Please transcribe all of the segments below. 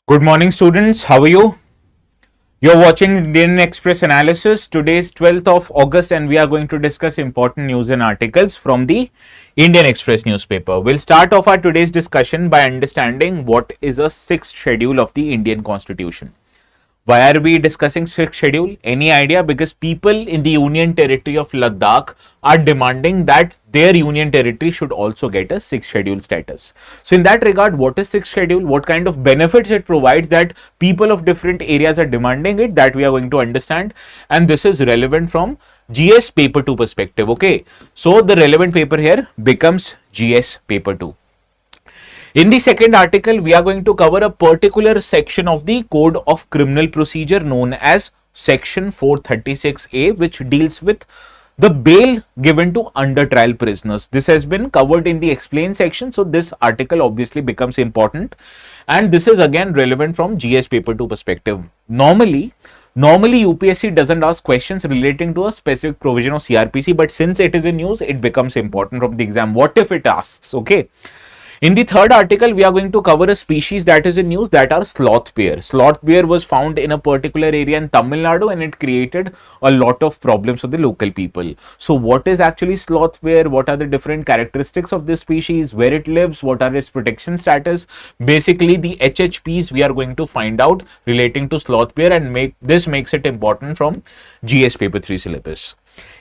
Good morning, students. How are you? You're watching Indian Express Analysis. Today is 12th of August and we are going to discuss important news and articles from the Indian Express newspaper. We'll start off our today's discussion by understanding what is a sixth schedule of the Indian Constitution. Why are we discussing sixth schedule? Any idea? Because people in the Union Territory of Ladakh are demanding that their Union Territory should also get a sixth schedule status. So in that regard, what is sixth schedule? What kind of benefits it provides that people of different areas are demanding it, that we are going to understand. And this is relevant from GS paper 2 perspective. Okay. So the relevant paper here becomes GS paper 2. In the second article, we are going to cover a particular section of the Code of Criminal Procedure known as Section 436A, which deals with the bail given to under trial prisoners. This has been covered in the explain section, so this article obviously becomes important, and this is again relevant from GS paper 2 perspective. Normally UPSC doesn't ask questions relating to a specific provision of CRPC, but since it is in news, it becomes important from the exam. What if it asks? Okay. In the third article, we are going to cover a species that is in news, that are sloth bear. Sloth bear was found in a particular area in Tamil Nadu and it created a lot of problems for the local people. So what is actually sloth bear? What are the different characteristics of this species? Where it lives? What are its protection status? Basically the HHPs we are going to find out relating to sloth bear, and makes it important from GS paper 3 syllabus.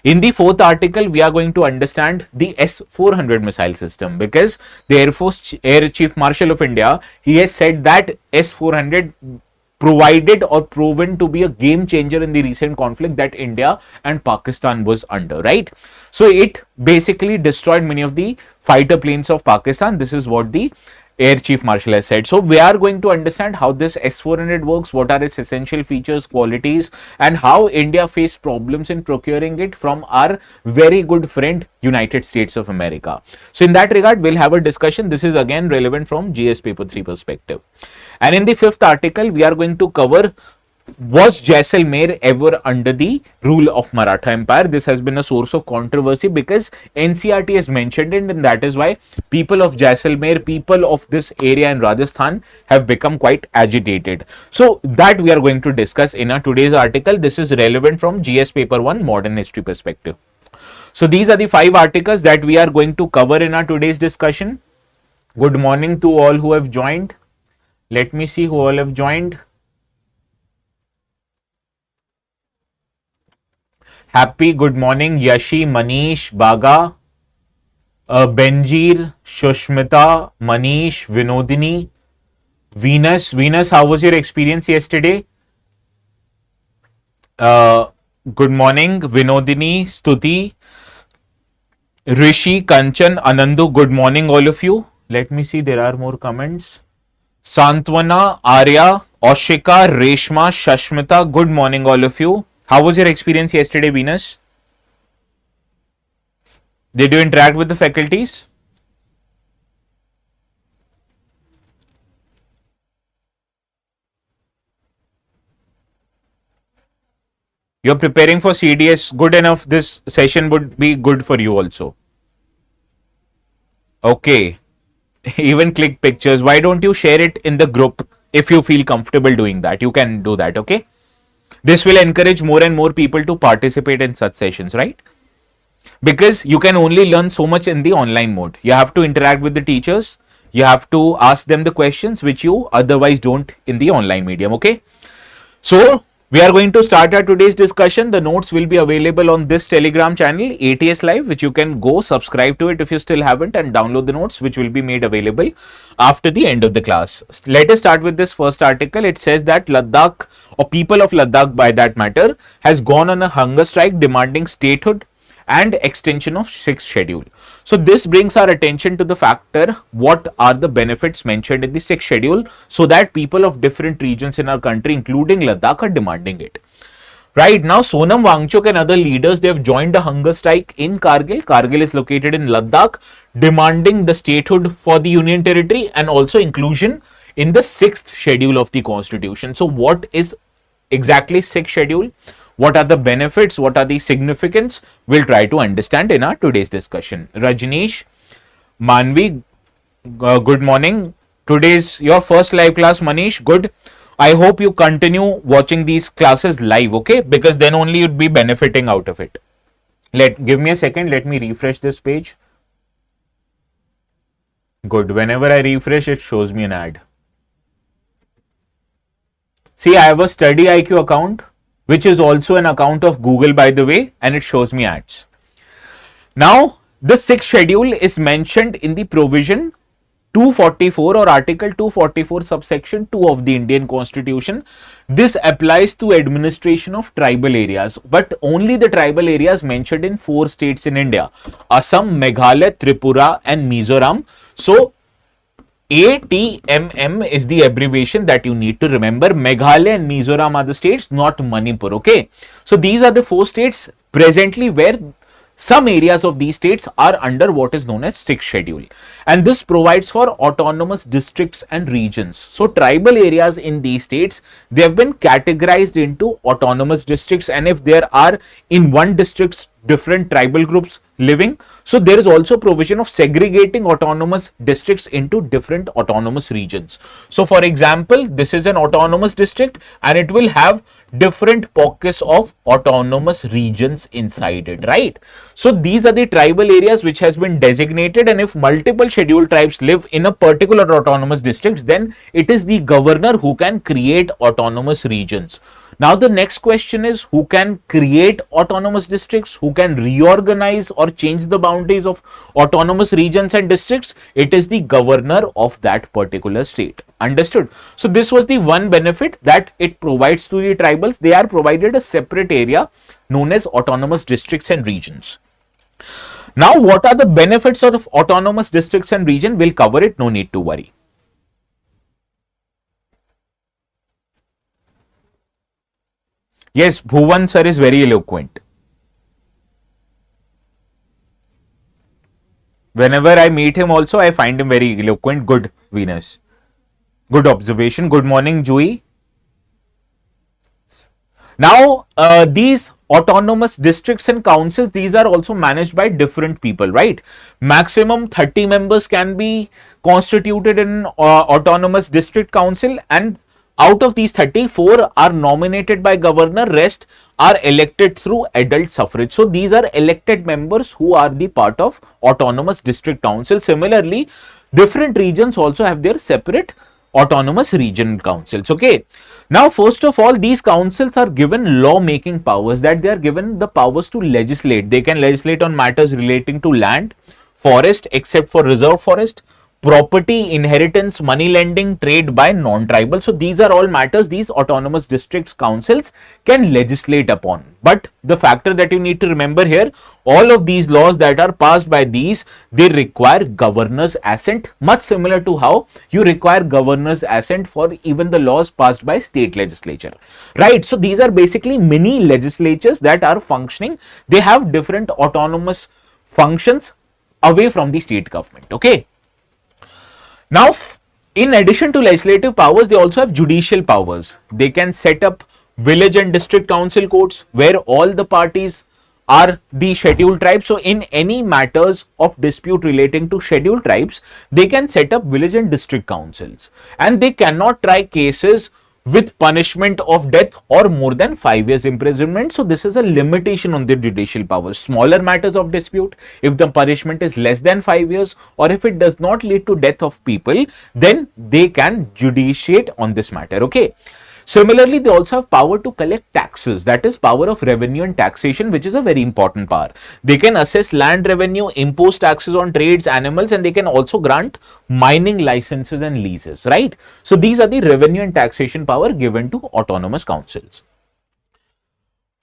In the fourth article, we are going to understand the S-400 missile system, because the Air Chief Marshal of India, he has said that S-400 provided or proven to be a game changer in the recent conflict that India and Pakistan was under, right? So it basically destroyed many of the fighter planes of Pakistan. This is what the Air Chief Marshal has said. So we are going to understand how this S-400 works, what are its essential features, qualities, and how India faced problems in procuring it from our very good friend United States of America. So in that regard, we'll have a discussion. This is again relevant from GS paper 3 perspective. And in the fifth article, we are going to cover, was Jaisalmer ever under the rule of Maratha Empire? This has been a source of controversy because NCERT has mentioned it, and that is why people of Jaisalmer, people of this area in Rajasthan have become quite agitated. So that we are going to discuss in our today's article. This is relevant from GS paper 1 modern history perspective. So these are the 5 articles that we are going to cover in our today's discussion. Good morning to all who have joined. Let me see who all have joined. Happy good morning, Yashi, Manish, Baga, Benjir, Shushmita, Manish, Vinodini, Venus. Venus, how was your experience yesterday? Good morning, Vinodini, Stuti, Rishi, Kanchan, Anandu. Good morning, all of you. Let me see, there are more comments. Santwana, Arya, Oshika, Reshma, Shashmita. Good morning, all of you. How was your experience yesterday, Venus? Did you interact with the faculties? You're preparing for CDS. Good enough. This session would be good for you also. Okay. Even click pictures. Why don't you share it in the group if you feel comfortable doing that? You can do that, okay? This will encourage more and more people to participate in such sessions, right? Because you can only learn so much in the online mode. You have to interact with the teachers. You have to ask them the questions which you otherwise don't in the online medium, okay? So we are going to start our today's discussion. The notes will be available on this Telegram channel, ATS Live, which you can go subscribe to it if you still haven't, and download the notes, which will be made available after the end of the class. Let us start with this first article. It says that Ladakh, or people of Ladakh by that matter, has gone on a hunger strike demanding statehood and extension of 6th schedule. So this brings our attention to the factor, what are the benefits mentioned in the 6th schedule, so that people of different regions in our country, including Ladakh, are demanding it. Right now, Sonam Wangchuk and other leaders, they have joined a hunger strike in Kargil. Kargil is located in Ladakh, demanding the statehood for the Union Territory and also inclusion in the 6th schedule of the Constitution. So what is exactly 6th schedule? What are the benefits? What are the significance? We'll try to understand in our today's discussion. Rajneesh, Manvi, good morning. Today's your first live class, Manish. Good. I hope you continue watching these classes live, okay? Because then only you'd be benefiting out of it. Give me a second. Let me refresh this page. Good. Whenever I refresh, it shows me an ad. See, I have a StudyIQ account, which is also an account of Google, by the way, and it shows me ads. Now, the sixth schedule is mentioned in the provision 244 or Article 244 subsection 2 of the Indian Constitution. This applies to administration of tribal areas, but only the tribal areas mentioned in 4 states in India: Assam, Meghalaya, Tripura and Mizoram. So ATMM is the abbreviation that you need to remember. Meghalaya and Mizoram are the states, not Manipur. Okay, so these are the 4 states presently where some areas of these states are under what is known as 6th schedule, and this provides for autonomous districts and regions. So tribal areas in these states, they have been categorized into autonomous districts, and if there are in one district different tribal groups living, so there is also provision of segregating autonomous districts into different autonomous regions. So for example, this is an autonomous district and it will have different pockets of autonomous regions inside it, right? So these are the tribal areas which has been designated, and if multiple scheduled tribes live in a particular autonomous district, then it is the governor who can create autonomous regions. Now the next question is, who can create autonomous districts, who can reorganize or change the boundaries of autonomous regions and districts? It is the governor of that particular state. Understood? So this was the one benefit that it provides to the tribals. They are provided a separate area known as autonomous districts and regions. Now what are the benefits of autonomous districts and region? We'll cover it, no need to worry. Yes, Bhuvan sir is very eloquent. Whenever I meet him also, I find him very eloquent. Good, Venus. Good observation. Good morning, Jui. Now, these autonomous districts and councils, these are also managed by different people, right? Maximum 30 members can be constituted in autonomous district council, and out of these 34 are nominated by governor, rest are elected through adult suffrage. So these are elected members who are the part of autonomous district council. Similarly, different regions also have their separate autonomous region councils. Okay. Now, first of all, these councils are given law making powers, that they are given the powers to legislate. They can legislate on matters relating to land, forest, except for reserve forest, property, inheritance, money lending, trade by non-tribal. So these are all matters these autonomous districts councils can legislate upon. But the factor that you need to remember here, all of these laws that are passed by these, they require governor's assent, much similar to how you require governor's assent for even the laws passed by state legislature, right? So these are basically mini legislatures that are functioning. They have different autonomous functions away from the state government. Okay. Now, in addition to legislative powers, they also have judicial powers. They can set up village and district council courts where all the parties are the scheduled tribes. So in any matters of dispute relating to scheduled tribes, they can set up village and district councils, and they cannot try cases with punishment of death or more than 5 years imprisonment. So this is a limitation on their judicial powers. Smaller matters of dispute, if the punishment is less than 5 years or if it does not lead to death of people, then they can judiciate on this matter. Okay. Similarly, they also have power to collect taxes, that is power of revenue and taxation, which is a very important power. They can assess land revenue, impose taxes on trades, animals, and they can also grant mining licenses and leases, right? So these are the revenue and taxation power given to autonomous councils.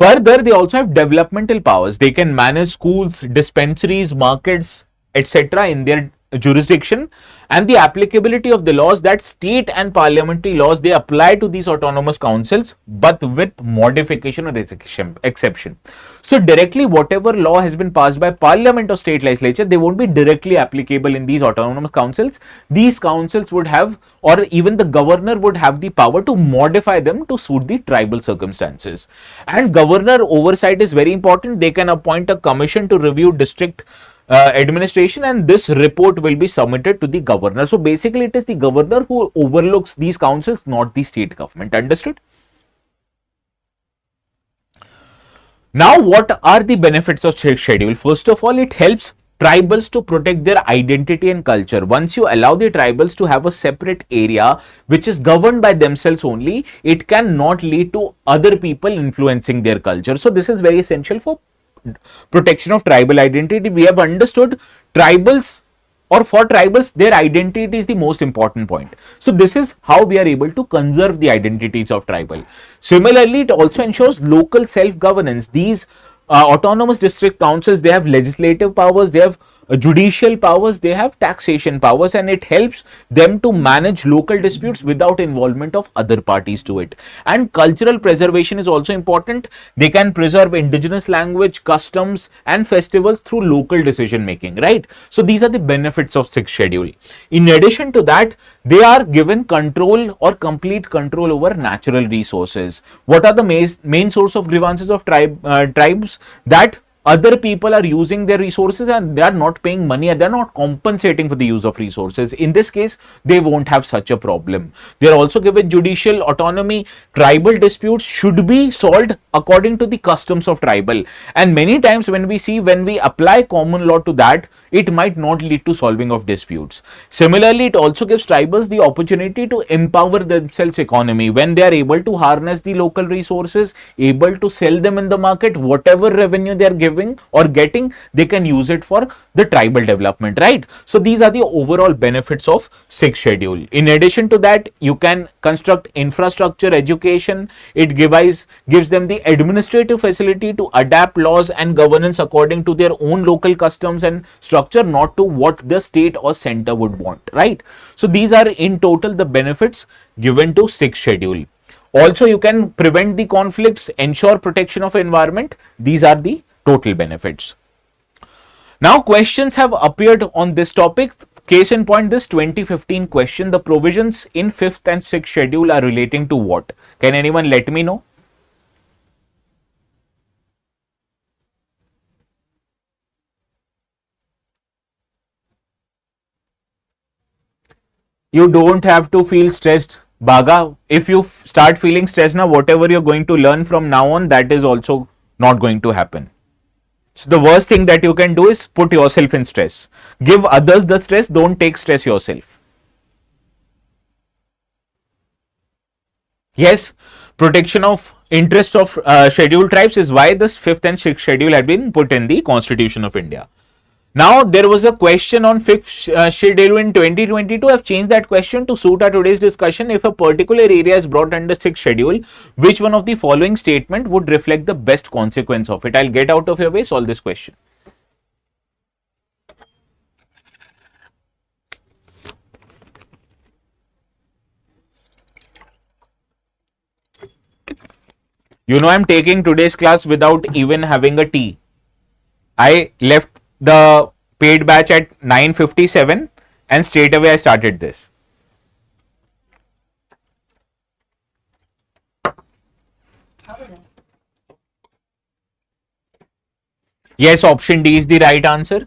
Further, they also have developmental powers. They can manage schools, dispensaries, markets, etc. in their jurisdiction, and the applicability of the laws, that state and parliamentary laws, they apply to these autonomous councils, but with modification or exception. So directly whatever law has been passed by parliament or state legislature, they won't be directly applicable in these autonomous councils. These councils would have, or even the governor would have the power to modify them to suit the tribal circumstances. And governor oversight is very important. They can appoint a commission to review district administration, and this report will be submitted to the governor. So basically it is the governor who overlooks these councils, not the state government. Understood? Now, what are the benefits of schedule? First of all, it helps tribals to protect their identity and culture. Once you allow the tribals to have a separate area which is governed by themselves only, it cannot lead to other people influencing their culture. So this is very essential for protection of tribal identity. We have understood tribals, or for tribals, their identity is the most important point. So this is how we are able to conserve the identities of tribal. Similarly, it also ensures local self-governance. These autonomous district councils, they have legislative powers, they have judicial powers, they have taxation powers, and it helps them to manage local disputes without involvement of other parties to it. And cultural preservation is also important. They can preserve indigenous language, customs and festivals through local decision making, right? So these are the benefits of sixth schedule. In addition to that, they are given control or complete control over natural resources. What are the main source of grievances of tribes? That other people are using their resources and they are not paying money, and they are not compensating for the use of resources. In this case, they won't have such a problem. They are also given judicial autonomy. Tribal disputes should be solved according to the customs of tribal, and many times when we apply common law to that, it might not lead to solving of disputes. Similarly, it also gives tribals the opportunity to empower themselves economy. When they are able to harness the local resources, able to sell them in the market, whatever revenue they are giving or getting, they can use it for the tribal development, right? So these are the overall benefits of sixth schedule. In addition to that, you can construct infrastructure, education. It gives them the administrative facility to adapt laws and governance according to their own local customs and structure, not to what the state or center would want, right? So these are in total the benefits given to sixth schedule. Also, you can prevent the conflicts, ensure protection of environment. These are the total benefits. Now, questions have appeared on this topic. Case in point, this 2015 question, the provisions in 5th and 6th schedule are relating to what? Can anyone let me know? You don't have to feel stressed, Baga. If you start feeling stressed now, whatever you're going to learn from now on, that is also not going to happen. So the worst thing that you can do is put yourself in stress. Give others the stress, don't take stress yourself. Yes, protection of interests of scheduled tribes is why this 5th and 6th schedule had been put in the Constitution of India. Now, there was a question on 5th schedule in 2022. I've changed that question to suit our today's discussion. If a particular area is brought under 6th schedule, which one of the following statement would reflect the best consequence of it? I'll get out of your way, solve this question. You know, I'm taking today's class without even having a tea. I left the paid batch at 9:57 and straight away I started this. Yes, option D is the right answer.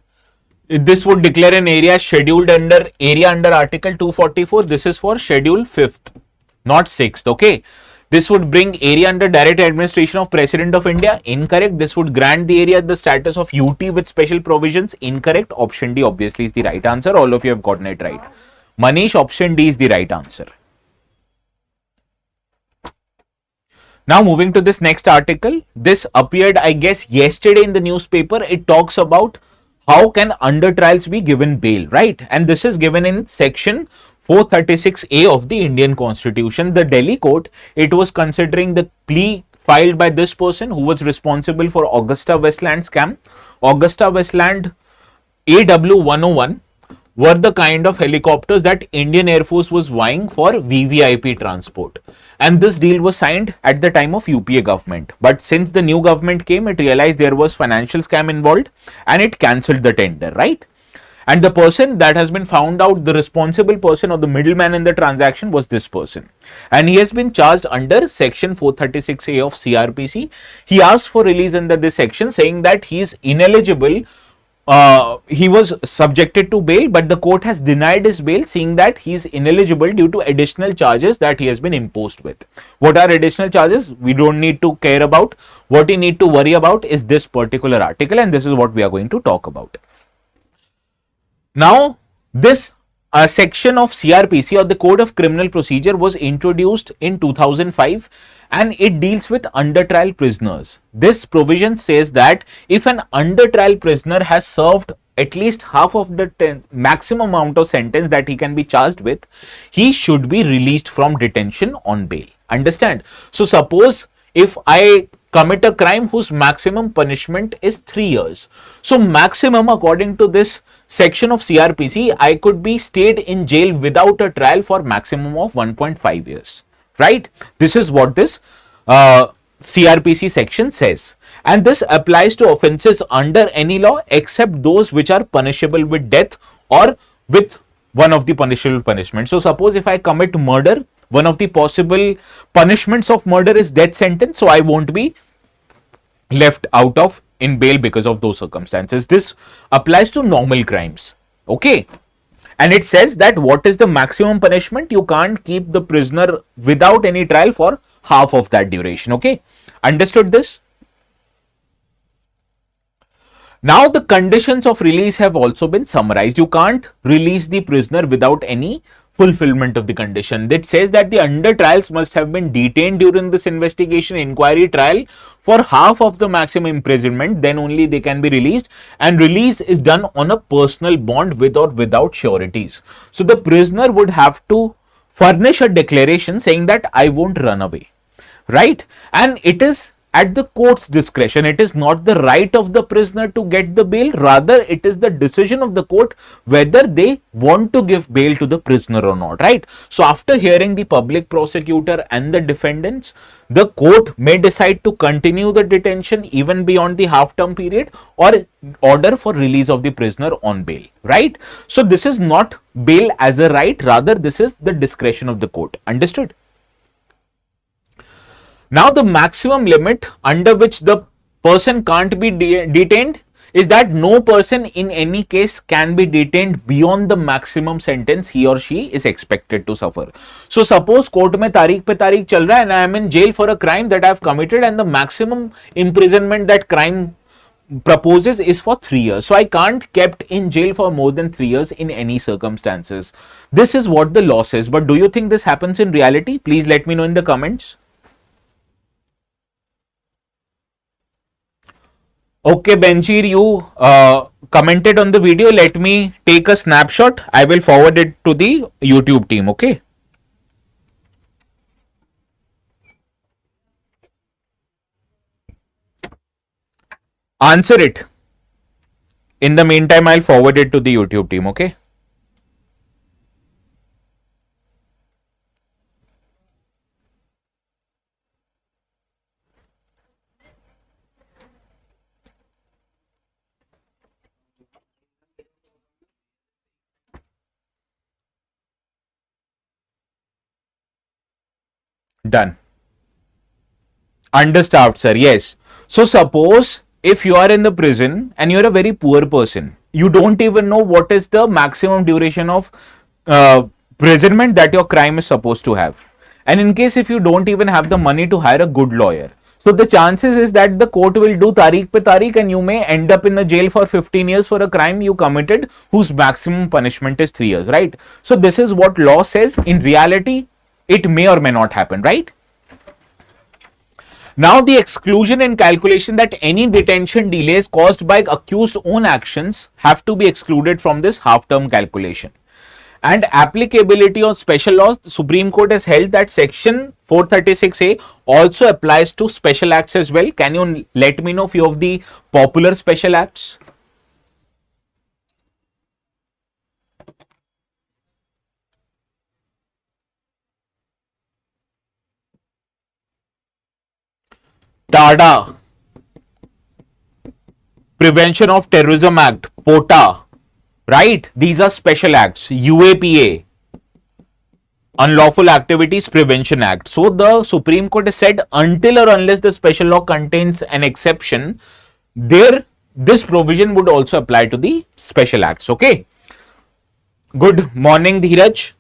This would declare an area scheduled under Article 244. This is for schedule 5th, not 6th. Okay. This would bring area under direct administration of President of India. Incorrect. This would grant the area the status of UT with special provisions. Incorrect. Option D obviously is the right answer. All of you have gotten it right. Manish, option D is the right answer. Now moving to this next article. This appeared, I guess, yesterday in the newspaper. It talks about how can under trials be given bail, right? And this is given in section 436A of the Indian Constitution. The Delhi court, it was considering the plea filed by this person who was responsible for Augusta Westland scam. Augusta Westland AW101 were the kind of helicopters that Indian Air Force was buying for VVIP transport. And this deal was signed at the time of UPA government. But since the new government came, it realized there was financial scam involved and it cancelled the tender, right? And the person that has been found out, the responsible person or the middleman in the transaction was this person. And he has been charged under section 436A of CRPC. He asked for release under this section saying that he is ineligible he was subjected to bail, but the court has denied his bail, seeing that he is ineligible due to additional charges that he has been imposed with. What are additional charges? We don't need to care about. What you need to worry about is this particular article, and this is what we are going to talk about. Now, this section of CRPC, or the Code of Criminal Procedure, was introduced in 2005, and it deals with under trial prisoners. This provision says that if an under trial prisoner has served at least half of the maximum amount of sentence that he can be charged with, he should be released from detention on bail. Understand? So suppose if I commit a crime whose maximum punishment is 3 years. So maximum, according to this section of CRPC, I could be stayed in jail without a trial for maximum of 1.5 years. Right? This is what this CRPC section says. And this applies to offences under any law except those which are punishable with death or with one of the punishable punishments. So suppose if I commit murder, one of the possible punishments of murder is death sentence. So I won't be left out of in bail because of those circumstances. This applies to normal crimes. Okay. And it says that what is the maximum punishment? You can't keep the prisoner without any trial for half of that duration. Okay. Understood this? Now the conditions of release have also been summarized. You can't release the prisoner without any fulfillment of the condition. That says that the under trials must have been detained during this investigation, inquiry, trial for half of the maximum imprisonment, then only they can be released, and release is done on a personal bond with or without sureties. So the prisoner would have to furnish a declaration saying that I won't run away, right? And it is at the court's discretion. It is not the right of the prisoner to get the bail, rather it is the decision of the court whether they want to give bail to the prisoner or not, right? So after hearing the public prosecutor and the defendants, the court may decide to continue the detention even beyond the half term period or order for release of the prisoner on bail, right? So this is not bail as a right, rather this is the discretion of the court. Understood? Now the maximum limit under which the person can't be detained is that no person in any case can be detained beyond the maximum sentence he or she is expected to suffer. So suppose court mein तारीख पे तारीख चल रहा है and I am in jail for a crime that I have committed, and the maximum imprisonment that crime proposes is for 3 years. So I can't kept in jail for more than 3 years in any circumstances. This is what the law says. But do you think this happens in reality? Please let me know in the comments. Okay, Benjir, you commented on the video. Let me take a snapshot. I will forward it to the YouTube team. Okay. Answer it. In the meantime, I'll forward it to the YouTube team. Okay. Done. Understaffed, sir. Yes. So suppose if you are in the prison and you're a very poor person, you don't even know what is the maximum duration of imprisonment that your crime is supposed to have. And in case if you don't even have the money to hire a good lawyer, so the chances is that the court will do tariq pe tariq and you may end up in a jail for 15 years for a crime you committed whose maximum punishment is 3 years, right? So this is what law says. In reality, it may or may not happen, right? Now, the exclusion and calculation that any detention delays caused by accused own actions have to be excluded from this half-term calculation. And applicability of special laws, the Supreme Court has held that Section 436A also applies to special acts as well. Can you let me know few of the popular special acts? TADA, Prevention of Terrorism Act, POTA, right? These are special acts. UAPA, Unlawful Activities Prevention Act. So the Supreme Court has said until or unless the special law contains an exception, there this provision would also apply to the special acts. Okay. Good morning, Dheeraj.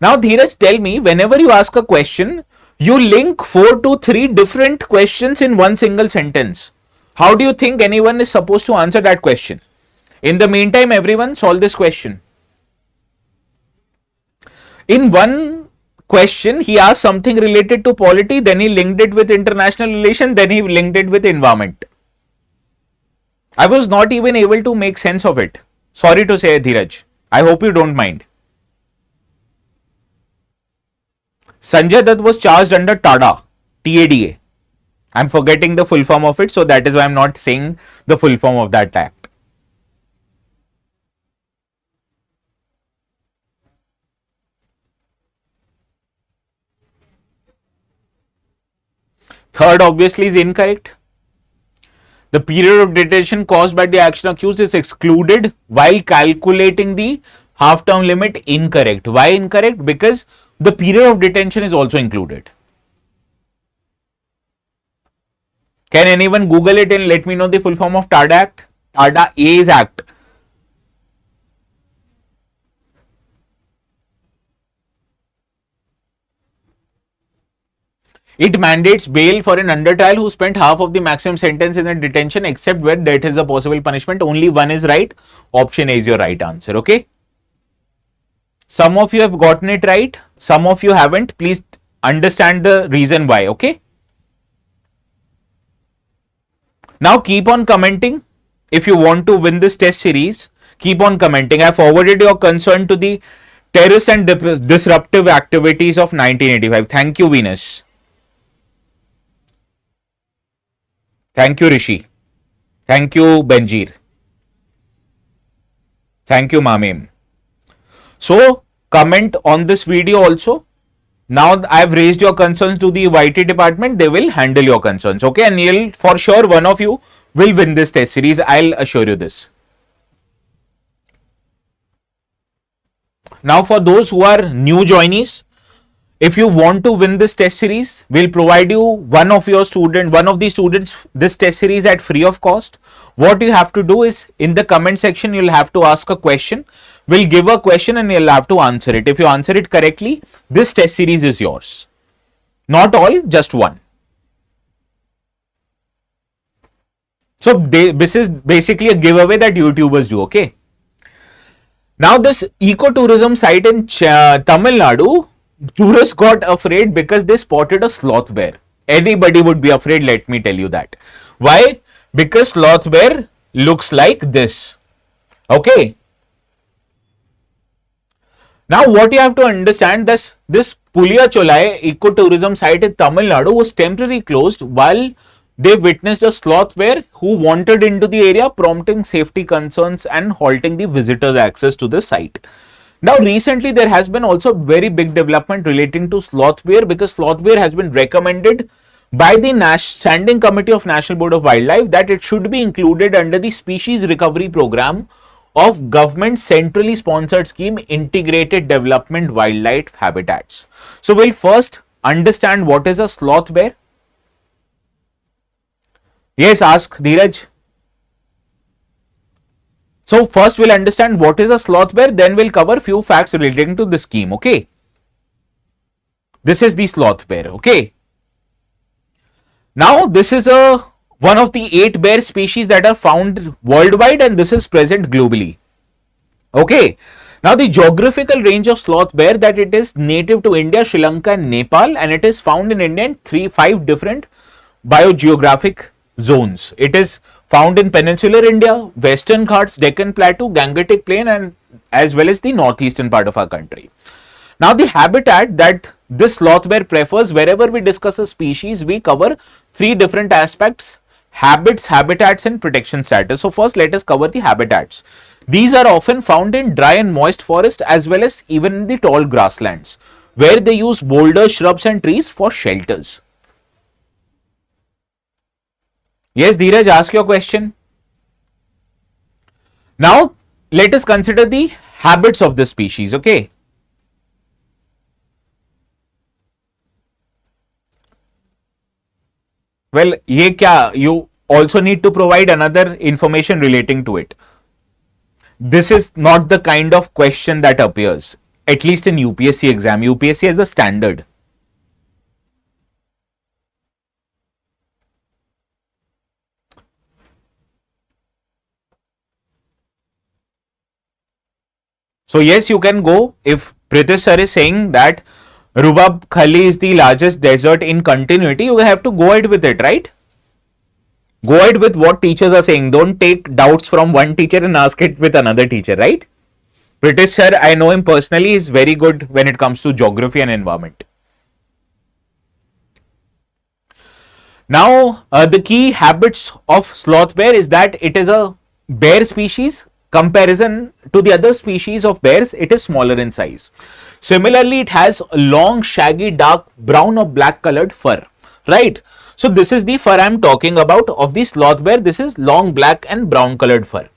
Now, Dheeraj, tell me, whenever you ask a question, you link 4 to 3 different questions in one single sentence. How do you think anyone is supposed to answer that question? In the meantime, everyone solve this question. In one question, he asked something related to polity, then he linked it with international relations, then he linked it with environment. I was not even able to make sense of it. Sorry to say, Dheeraj. I hope you don't mind. Sanjay Dutt was charged under TADA, TADA. I'm forgetting the full form of it, so that is why I'm not saying the full form of that act. Third, obviously, is incorrect. The period of detention caused by the action accused is excluded while calculating the half-term limit. Incorrect. Why incorrect? Because the period of detention is also included. Can anyone Google it and let me know the full form of TADA Act? TADA is Act. It mandates bail for an under trial who spent half of the maximum sentence in a detention except where death is a possible punishment. Only one is right. Option A is your right answer. Okay. Some of you have gotten it right. Some of you haven't. Please understand the reason why. Okay. Now keep on commenting. If you want to win this test series, keep on commenting. I forwarded your concern to the terrorist and disruptive activities of 1985. Thank you, Venus. Thank you, Rishi. Thank you, Benjir. Thank you, Mamim. So, comment on this video also. Now, I've raised your concerns to the YT department. They will handle your concerns. Okay. And you'll, for sure, one of you will win this test series. I'll assure you this. Now, for those who are new joinees, if you want to win this test series, we'll provide you one of the students this test series at free of cost. What you have to do is in the comment section, you'll have to ask a question. We'll give a question and you'll have to answer it. If you answer it correctly, this test series is yours. Not all, just one. So this is basically a giveaway that YouTubers do. Okay. Now this ecotourism site in Tamil Nadu, tourists got afraid because they spotted a sloth bear. Anybody would be afraid, let me tell you that. Why? Because sloth bear looks like this. Okay. Now what you have to understand, this Pulia Cholai ecotourism site in Tamil Nadu was temporarily closed while they witnessed a sloth bear who wandered into the area, prompting safety concerns and halting the visitors' access to the site. Now, recently there has been also very big development relating to sloth bear because sloth bear has been recommended by the Standing Committee of National Board of Wildlife that it should be included under the Species Recovery Program of government centrally sponsored scheme Integrated Development Wildlife Habitats. So, we'll first understand what is a sloth bear. Yes, ask Dheeraj. So first we'll understand what is a sloth bear, then we'll cover few facts relating to the scheme. Okay. This is the sloth bear. Okay. Now this is one of the 8 bear species that are found worldwide and this is present globally. Okay. Now the geographical range of sloth bear that it is native to India, Sri Lanka and Nepal and it is found in India in 5 different biogeographic zones. It is found in peninsular India, Western Ghats, Deccan Plateau, Gangetic Plain and as well as the northeastern part of our country. Now the habitat that this sloth bear prefers, wherever we discuss a species, we cover 3 different aspects: habits, habitats and protection status. So first let us cover the habitats. These are often found in dry and moist forest as well as even in the tall grasslands where they use boulders, shrubs and trees for shelters. Yes, Dheeraj, ask your question. Now, let us consider the habits of the species, okay? Well, ye kya, also need to provide another information relating to it. This is not the kind of question that appears, at least in UPSC exam. UPSC has a standard. So yes, you can go. If Pritish sir is saying that Rubab Khali is the largest desert in continuity, you have to go ahead with it, right? Go ahead with what teachers are saying. Don't take doubts from one teacher and ask it with another teacher, right? Pritish sir, I know him personally, is very good when it comes to geography and environment. Now, the key habits of sloth bear is that it is a bear species. Comparison to the other species of bears, it is smaller in size. Similarly, it has long, shaggy, dark brown or black colored fur, right? So this is the fur I'm talking about of the sloth bear. This is long black and brown colored fur.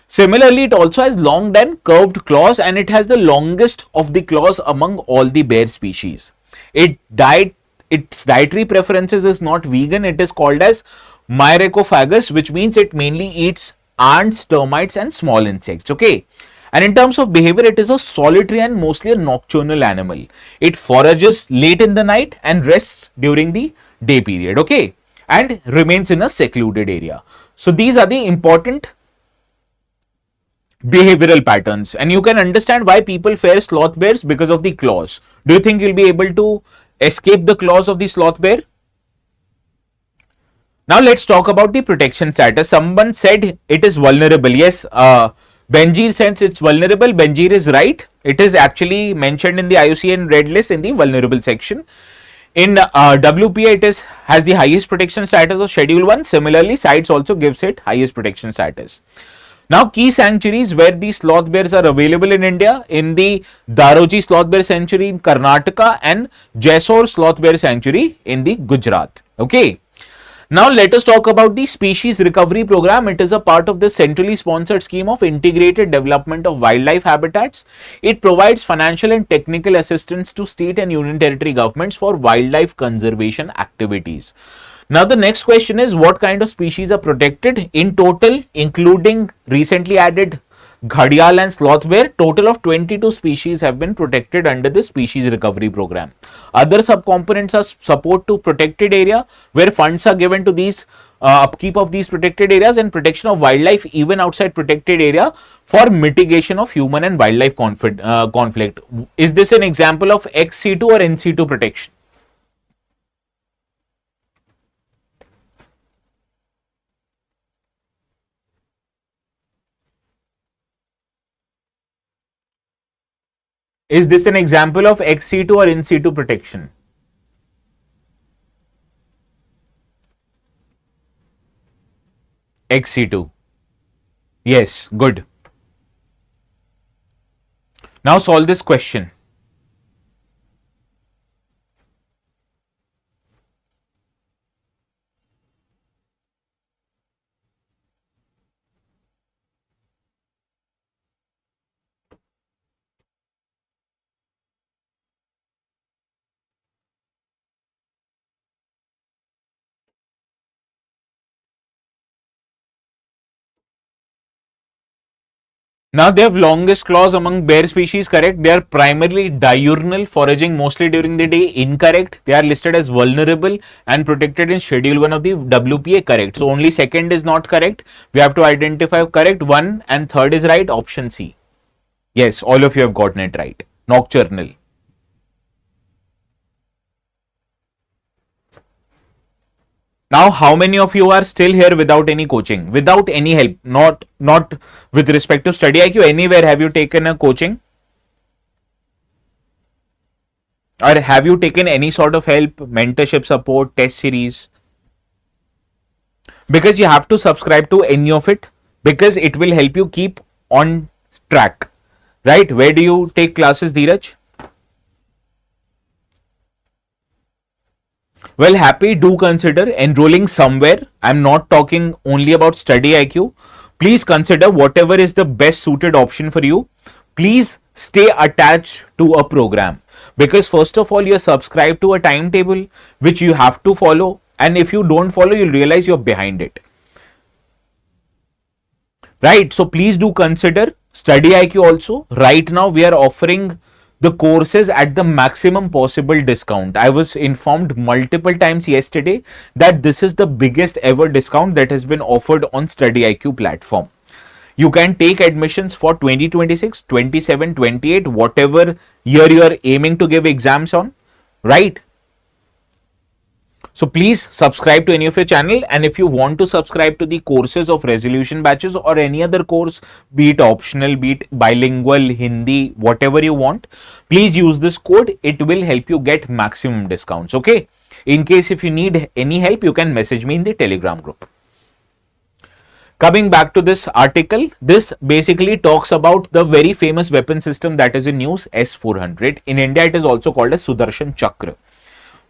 Similarly, it also has long and curved claws, and it has the longest of the claws among all the bear species. Its dietary preferences is not vegan. It is called as myrecophagus, which means it mainly eats ants, termites and small insects. Okay. And in terms of behavior, it is a solitary and mostly a nocturnal animal. It forages late in the night and rests during the day period. Okay. And remains in a secluded area. So these are the important behavioral patterns, and you can understand why people fear sloth bears because of the claws. Do you think you'll be able to escape the claws of the sloth bear? Now let's talk about the protection status. Someone said it is vulnerable. Yes, Benjir says it's vulnerable. Benjir is right. It is actually mentioned in the IUCN red list in the vulnerable section. In WPA, it has the highest protection status of Schedule 1. Similarly, CITES also gives it highest protection status. Now, key sanctuaries where these sloth bears are available in India: in the Daroji Sloth Bear Sanctuary in Karnataka and Jaisor Sloth Bear Sanctuary in the Gujarat. Okay. Now, let us talk about the Species Recovery Program. It is a part of the centrally sponsored scheme of integrated development of wildlife habitats. It provides financial and technical assistance to state and union territory governments for wildlife conservation activities. Now, the next question is, what kind of species are protected? In total, including recently added Ghadial and sloth bear, total of 22 species have been protected under the Species Recovery Program. Other subcomponents are support to protected area, where funds are given to these upkeep of these protected areas, and protection of wildlife even outside protected area for mitigation of human and wildlife conflict. Is this an example of ex situ or in situ protection? Is this an example of ex situ or in situ protection? Ex situ. Yes, good. Now solve this question. Now they have longest claws among bear species, correct. They are primarily diurnal, foraging mostly during the day, incorrect. They are listed as vulnerable and protected in Schedule 1 of the WPA, correct. So only second is not correct. We have to identify correct. 1 and 3rd is right, option C. Yes, all of you have gotten it right. Nocturnal. Now, how many of you are still here without any coaching, without any help, not with respect to StudyIQ, anywhere have you taken a coaching? Or have you taken any sort of help, mentorship support, test series? Because you have to subscribe to any of it, because it will help you keep on track, right? Where do you take classes, Dheeraj? Well, happy, do consider enrolling somewhere. I'm not talking only about StudyIQ. Please consider whatever is the best suited option for you. Please stay attached to a program, because first of all, you're subscribed to a timetable which you have to follow, and if you don't follow, you'll realize you're behind it. Right? So please do consider StudyIQ also. Right now, we are offering the courses at the maximum possible discount. I was informed multiple times yesterday that this is the biggest ever discount that has been offered on StudyIQ platform. You can take admissions for 2026, 27, 28, whatever year you are aiming to give exams on, right? So please subscribe to any of your channel, and if you want to subscribe to the courses of resolution batches or any other course, be it optional, be it bilingual, Hindi, whatever you want, please use this code. It will help you get maximum discounts. Okay. In case if you need any help, you can message me in the Telegram group. Coming back to this article, this basically talks about the very famous weapon system that is in news, S-400. In India, it is also called as Sudarshan Chakra.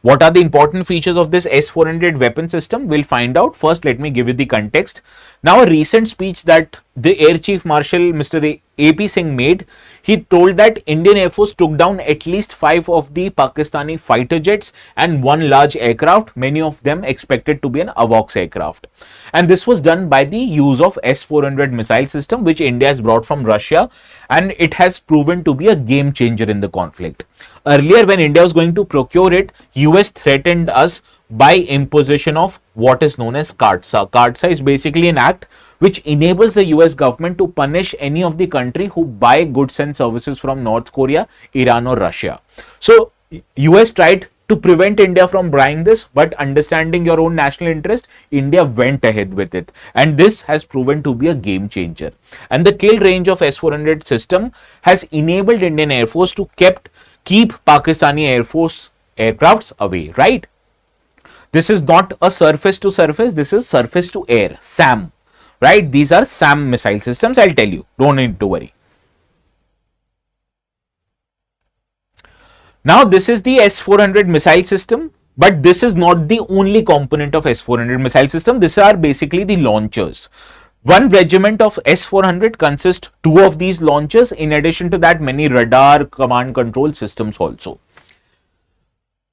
What are the important features of this S-400 weapon system? We'll find out. First, let me give you the context. Now, a recent speech that the Air Chief Marshal Mr. AP Singh made, he told that Indian Air Force took down at least 5 of the Pakistani fighter jets and 1 large aircraft, many of them expected to be an AWACS aircraft. And this was done by the use of S-400 missile system, which India has brought from Russia, and it has proven to be a game changer in the conflict. Earlier, when India was going to procure it, US threatened us by imposition of what is known as CARTSA. CARTSA is basically an act which enables the US government to punish any of the country who buy goods and services from North Korea, Iran or Russia. So, US tried to prevent India from buying this, but understanding your own national interest, India went ahead with it. And this has proven to be a game changer. And the kill range of S-400 system has enabled Indian Air Force to keep Pakistani Air Force aircrafts away, right? This is not a surface to surface, this is surface to air, SAM, right? These are SAM missile systems, I'll tell you, don't need to worry. Now, this is the S-400 missile system, but this is not the only component of S-400 missile system. These are basically the launchers. One regiment of S-400 consists 2 of these launchers. In addition to that, many radar, command control systems also.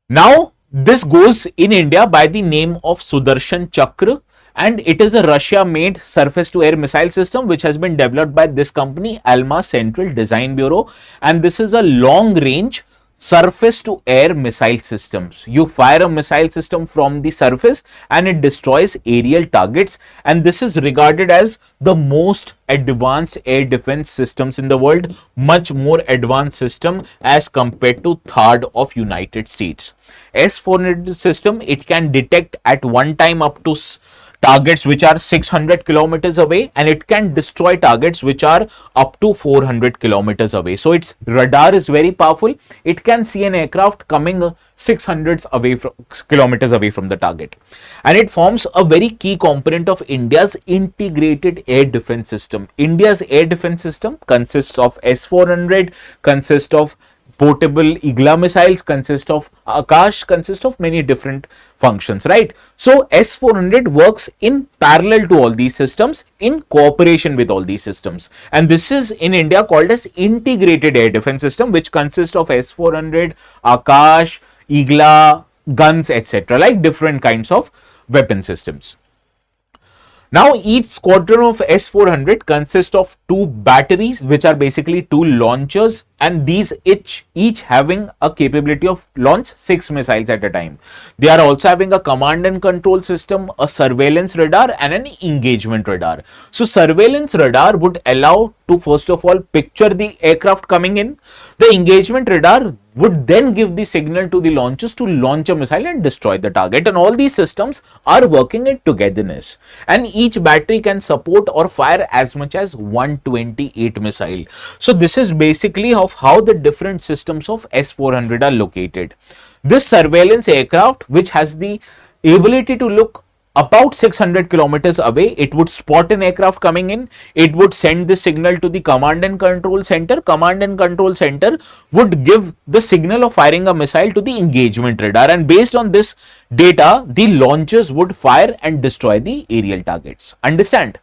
Now, this goes in India by the name of Sudarshan Chakra, and it is a Russia-made surface-to-air missile system which has been developed by this company, Alma Central Design Bureau, and this is a long-range surface-to-air missile systems. You fire a missile system from the surface and it destroys aerial targets, and this is regarded as the most advanced air defense systems in the world, much more advanced system as compared to THAAD of United States. S-400 system, it can detect at one time up to targets which are 600 kilometers away, and it can destroy targets which are up to 400 kilometers away. So its radar is very powerful. It can see an aircraft coming 600 kilometers away from the target, and it forms a very key component of India's integrated air defense system. India's air defense system consists of S-400, consists of portable Igla missiles, consist of Akash, consist of many different functions, right? So S-400 works in parallel to all these systems, in cooperation with all these systems, and this is in India called as integrated air defense system, which consists of S-400, Akash, Igla, guns, etc., like different kinds of weapon systems. Now, each squadron of S-400 consists of 2 batteries, which are basically 2 launchers, and these each having a capability of launch 6 missiles at a time. They are also having a command and control system, a surveillance radar, and an engagement radar. So, surveillance radar would allow to first of all picture the aircraft coming in. The engagement radar would then give the signal to the launchers to launch a missile and destroy the target, and all these systems are working in togetherness, and each battery can support or fire as much as 128 missile. So this is basically of how the different systems of S-400 are located. This surveillance aircraft, which has the ability to look about 600 kilometers away, it would spot an aircraft coming in, it would send the signal to the command and control center. Command and control center would give the signal of firing a missile to the engagement radar, and based on this data, the launchers would fire and destroy the aerial targets. Understand?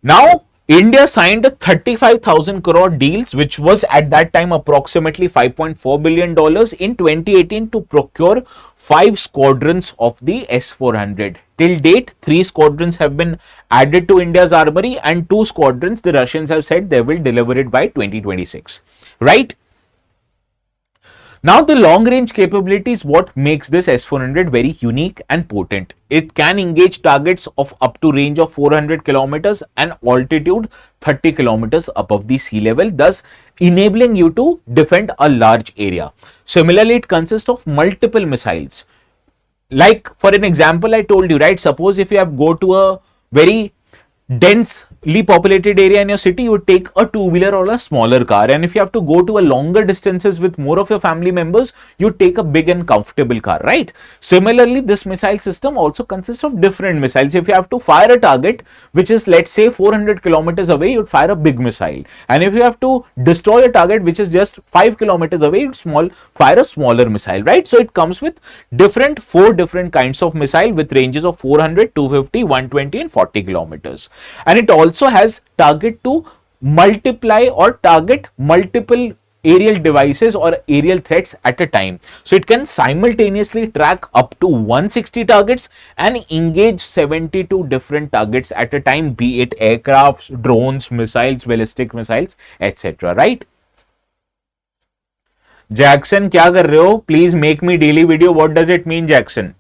Now, India signed 35,000 crore deals, which was at that time approximately $5.4 billion in 2018 to procure 5 squadrons of the S-400. Till date, 3 squadrons have been added to India's armory, and 2 squadrons, the Russians have said they will deliver it by 2026. Right? Now, the long range capability is what makes this S-400 very unique and potent. It can engage targets of up to range of 400 kilometers and altitude 30 kilometers above the sea level, thus enabling you to defend a large area. Similarly, it consists of multiple missiles. Like for an example, I told you, right? Suppose if you have go to a very densely populated area in your city, you would take a two-wheeler or a smaller car, and if you have to go to a longer distances with more of your family members, you take a big and comfortable car, right? Similarly, this missile system also consists of different missiles. If you have to fire a target which is, let's say, 400 kilometers away, you'd fire a big missile, and if you have to destroy a target which is just 5 kilometers away, you'd fire a smaller missile, right? So it comes with four different kinds of missile with ranges of 400, 250, 120 and 40 kilometers. And it also has target to multiply or target multiple aerial devices or aerial threats at a time. So it can simultaneously track up to 160 targets and engage 72 different targets at a time, be it aircrafts, drones, missiles, ballistic missiles, etc. Right? Jackson, क्या कर रहे हो? Please make me daily video. What does it mean, Jackson?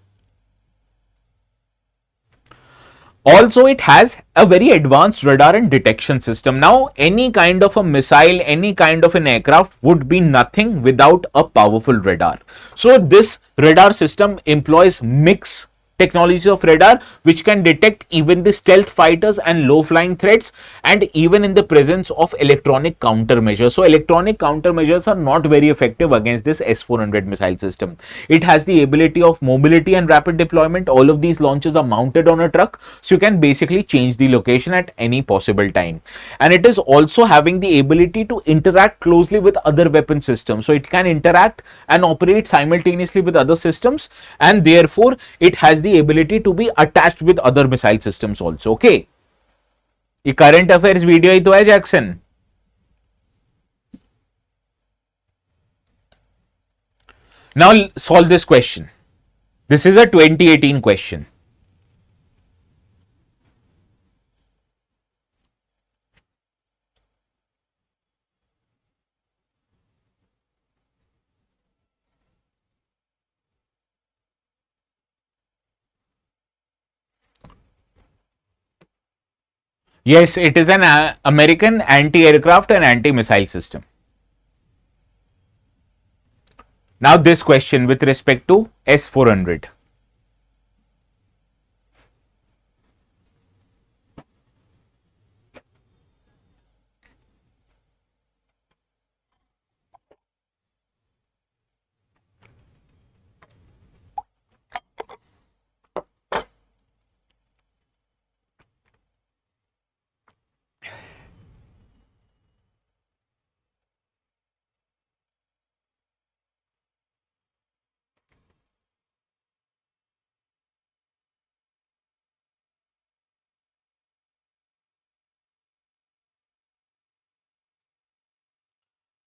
Also, it has a very advanced radar and detection system. Now, any kind of a missile, any kind of an aircraft would be nothing without a powerful radar. So, this radar system employs mix technologies of radar which can detect even the stealth fighters and low flying threats, and even in the presence of electronic countermeasures. So electronic countermeasures are not very effective against this S-400 missile system. It has the ability of mobility and rapid deployment. All of these launches are mounted on a truck, so you can basically change the location at any possible time. And it is also having the ability to interact closely with other weapon systems. So it can interact and operate simultaneously with other systems, and therefore it has the ability to be attached with other missile systems also. Okay, ये current affairs video ही तो है Jackson. Now solve this question. This is a 2018 question. Yes, it is an American anti-aircraft and anti-missile system. Now this question with respect to S-400.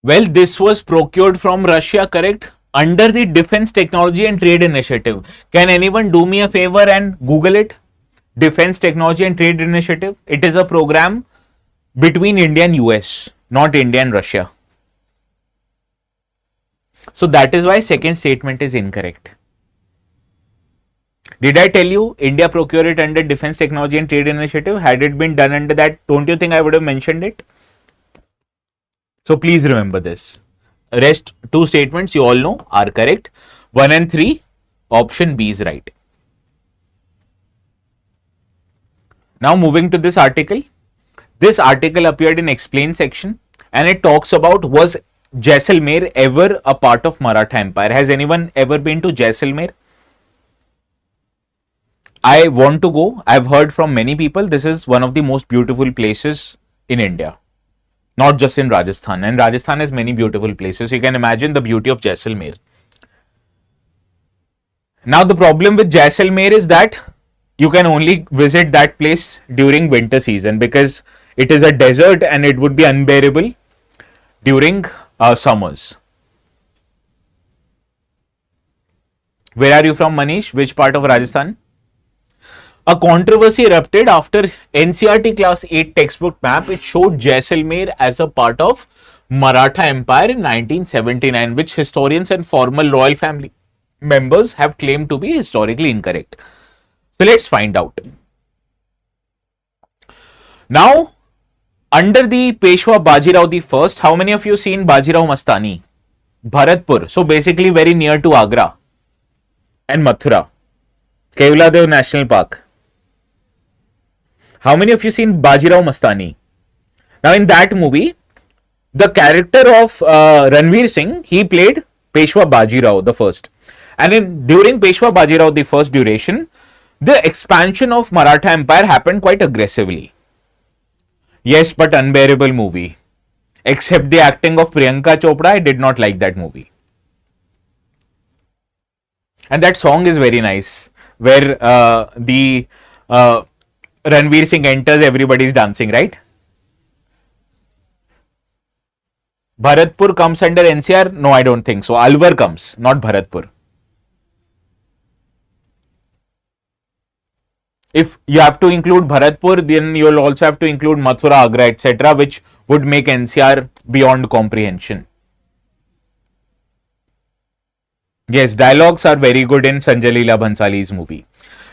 Well, this was procured from Russia, correct? Under the Defense Technology and Trade Initiative. Can anyone do me a favor and Google it? Defense Technology and Trade Initiative. It is a program between India and US, not India and Russia. So that is why second statement is incorrect. Did I tell you India procured it under Defense Technology and Trade Initiative? Had it been done under that, don't you think I would have mentioned it? So please remember this. Rest two statements you all know are correct. 1 and 3, option B is right. Now moving to this article. This article appeared in Explain section, and it talks about, was Jaisalmer ever a part of Maratha Empire? Has anyone ever been to Jaisalmer? I want to go. I've heard from many people this is one of the most beautiful places in India. Not just in Rajasthan, and Rajasthan has many beautiful places. You can imagine the beauty of Jaisalmer. Now the problem with Jaisalmer is that you can only visit that place during winter season, because It is a desert and it would be unbearable during summers. Where are you from, Manish? Which part of Rajasthan? A controversy erupted after NCERT Class 8 textbook map. It showed Jaisalmer as a part of Maratha Empire in 1979, which historians and former royal family members have claimed to be historically incorrect. So let's find out. Now, under the Peshwa Bajirao the First, how many of you seen Bajirao Mastani? Bharatpur. So basically very near to Agra and Mathura. Kevladev National Park. How many of you seen Bajirao Mastani? Now in that movie, the character of Ranveer Singh, he played Peshwa Bajirao the First. And during Peshwa Bajirao the First duration, the expansion of Maratha Empire happened quite aggressively. Yes, but unbearable movie. Except the acting of Priyanka Chopra, I did not like that movie. And that song is very nice, where the Ranveer Singh enters, everybody is dancing, right? Bharatpur comes under NCR? No, I don't think so. Alwar comes, not Bharatpur. If you have to include Bharatpur, then you will also have to include Mathura, Agra, etc., which would make NCR beyond comprehension. Yes, dialogues are very good in Sanjay Leela Bhansali's movie.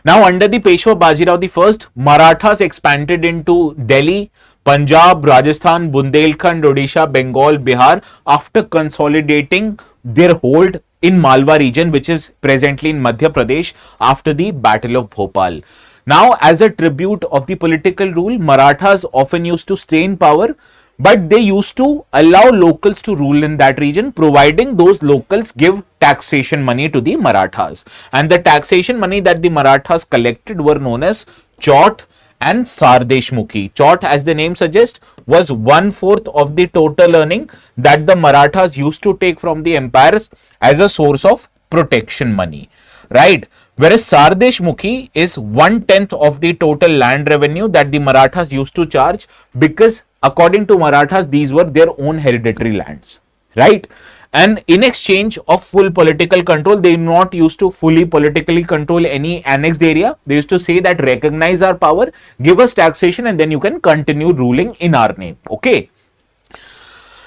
Now, under the Peshwa Bajirao the First, Marathas expanded into Delhi, Punjab, Rajasthan, Bundelkhand, Odisha, Bengal, Bihar after consolidating their hold in Malwa region, which is presently in Madhya Pradesh after the Battle of Bhopal. Now, as a tribute of the political rule, Marathas often used to stay in power, but they used to allow locals to rule in that region, providing those locals give taxation money to the Marathas. And the taxation money that the Marathas collected were known as Chaut and Sardeshmukhi. Chaut, as the name suggests, was 1/4 of the total earning that the Marathas used to take from the empires as a source of protection money, right? Whereas Sardeshmukhi is 1/10 of the total land revenue that the Marathas used to charge, because according to Marathas, these were their own hereditary lands, right? And in exchange of full political control, they not used to fully politically control any annexed area. They used to say that recognize our power, give us taxation, and then you can continue ruling in our name. Okay.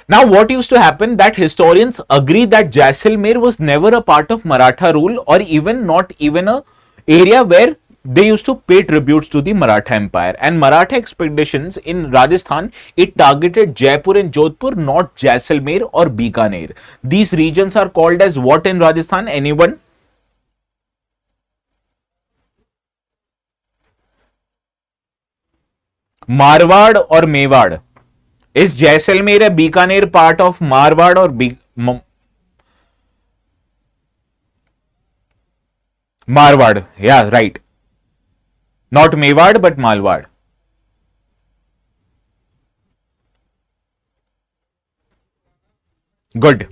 Now, what used to happen, that historians agree that Jaisalmer was never a part of Maratha rule, or even not even a area where they used to pay tributes to the Maratha Empire. And Maratha expeditions in Rajasthan, it targeted Jaipur and Jodhpur, not Jaisalmer or Bikaner. These regions are called as what in Rajasthan? Anyone? Marwad or Mewad? Is Jaisalmer a Bikaner part of Marwad or Marwad? Yeah, right. Not Mewad, but Malwad. Good.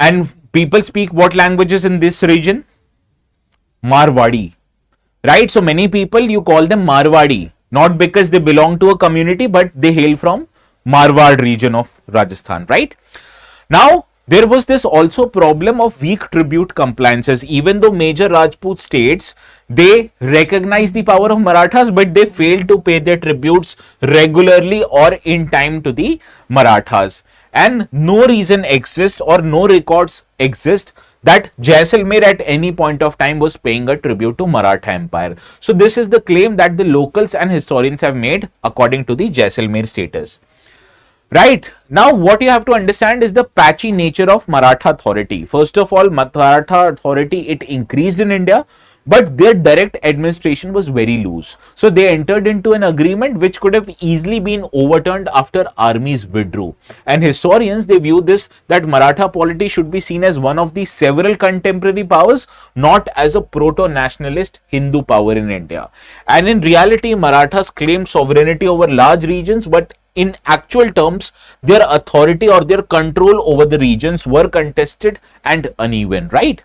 And people speak what languages in this region? Marwadi. Right? So many people, you call them Marwadi. Not because they belong to a community, but they hail from Marwad region of Rajasthan. Right? Now, there was this also problem of weak tribute compliances. Even though major Rajput states, they recognize the power of Marathas, but they failed to pay their tributes regularly or in time to the Marathas. And no reason exists or no records exist that Jaisalmer at any point of time was paying a tribute to Maratha Empire. So this is the claim that the locals and historians have made according to the Jaisalmer status. Right. Now, what you have to understand is the patchy nature of Maratha authority. First of all, Maratha authority, it increased in India, but their direct administration was very loose. So they entered into an agreement which could have easily been overturned after armies withdrew. And historians, they view this, that Maratha polity should be seen as one of the several contemporary powers, not as a proto-nationalist Hindu power in India. And in reality, Marathas claimed sovereignty over large regions, but in actual terms, their authority or their control over the regions were contested and uneven, right?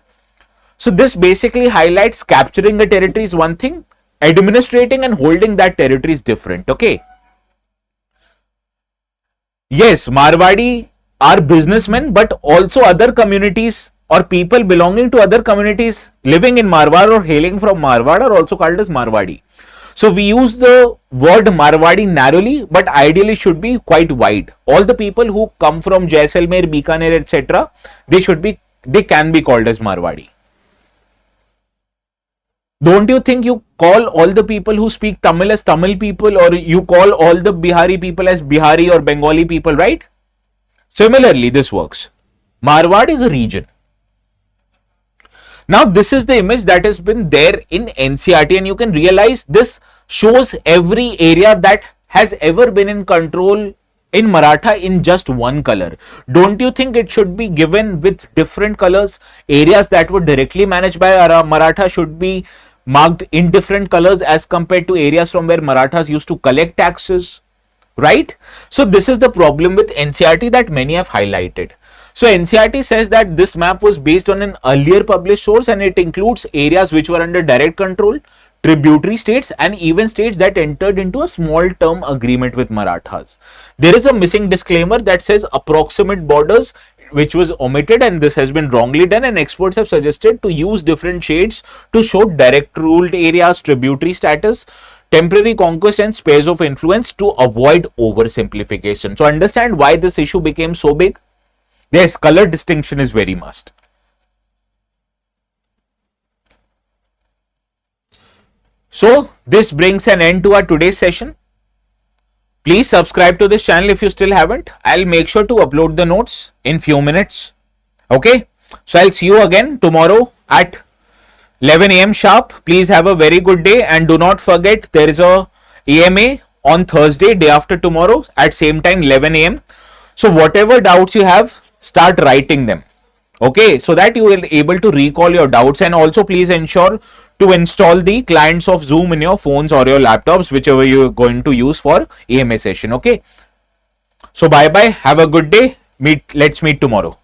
So this basically highlights capturing a territory is one thing, administrating and holding that territory is different, okay? Yes, Marwadi are businessmen, but also other communities or people belonging to other communities living in Marwar or hailing from Marwar are also called as Marwadi. So we use the word Marwadi narrowly, but ideally should be quite wide. All the people who come from Jaisalmer, Bikaner, etc., they can be called as Marwadi. Don't you think you call all the people who speak Tamil as Tamil people, or you call all the Bihari people as Bihari or Bengali people, right? Similarly, this works. Marwad is a region. Now, this is the image that has been there in NCERT, and you can realize this shows every area that has ever been in control in Maratha in just one color. Don't you think it should be given with different colors? Areas that were directly managed by Maratha should be marked in different colors as compared to areas from where Marathas used to collect taxes, right? So this is the problem with NCERT that many have highlighted. So NCERT says that this map was based on an earlier published source, and it includes areas which were under direct control, tributary states, and even states that entered into a small term agreement with Marathas. There is a missing disclaimer that says approximate borders, which was omitted, and this has been wrongly done, and experts have suggested to use different shades to show direct ruled areas, tributary status, temporary conquest, and spares of influence to avoid oversimplification. So understand why this issue became so big. Yes, color distinction is very must. So this brings an end to our today's session. Please subscribe to this channel if you still haven't. I'll make sure to upload the notes in few minutes. Okay. So I'll see you again tomorrow at 11 a.m. sharp. Please have a very good day, and do not forget there is a AMA on Thursday, day after tomorrow at same time 11 a.m. So whatever doubts you have, start writing them. Okay, so that you will be able to recall your doubts, and also please ensure to install the clients of Zoom in your phones or your laptops, whichever you're going to use for AMA session. Okay, so bye bye, have a good day. Let's meet tomorrow.